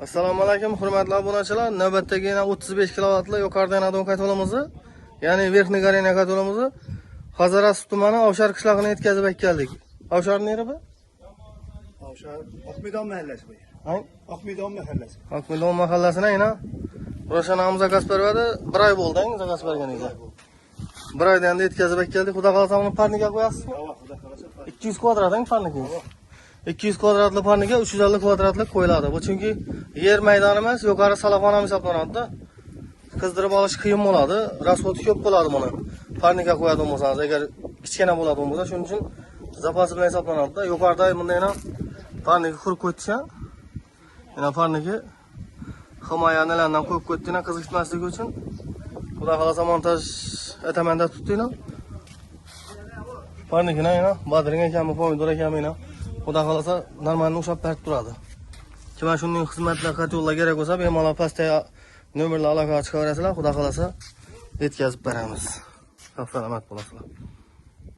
Assalomu alaykum, hurmatli obunachilar. Navbatdagi yana 35 kilovatli yuqoridan adon katolimizni, ya'ni Verxniy Gareniya katolimizni Hazarasut tumani Ovshar qishlog'iga yetkazib keldik. Ovshar neri bu? Ovshar Oqmidon mahallasi bu yer. Hay? Oqmidon mahallasi. Oqmidon mahallasida yana Ro'shan amiz zakaz berdi. 1 oy bo'ldi, zakaz berganiga. 1 oydan endi yetkazib keldik. Xudo xolasa uni parniga qo'yasizmi? Xudo xolasa. 200 kvadratning parniki. 200 kvadratli parniga 350 kvadratlik qo'yiladi. Bu chunki yer maydoni emas, yuqori salafon ham hisoblanadi. Qizdirib olish qiyin bo'ladi. Rasxodi ko'p bo'ladi buni. Parniga qo'yadigan bo'lsangiz, agar kichkina bo'ladigan bo'lsa, shuning uchun zapasi bilan hisoblanadi. Yuqorida bunday parniga qurib qo'yishgan. Yana parniga himoyalardan qo'yib qo'yishdan qiziqmasligi uchun xudo xolasa montaj etamanda tutdinglar. Parnikini yana badring ekanmi, pomidor ekanmi, xudo xolasa normalni ushlab berib turadi. Kim shunday xizmatlar qat'iylar kerak bo'lsa, bemalol pastga nomerlar aloqa chiqarasizlar, xudo xolasa yetkazib beramiz. Sog' salomat bo'lasizlar.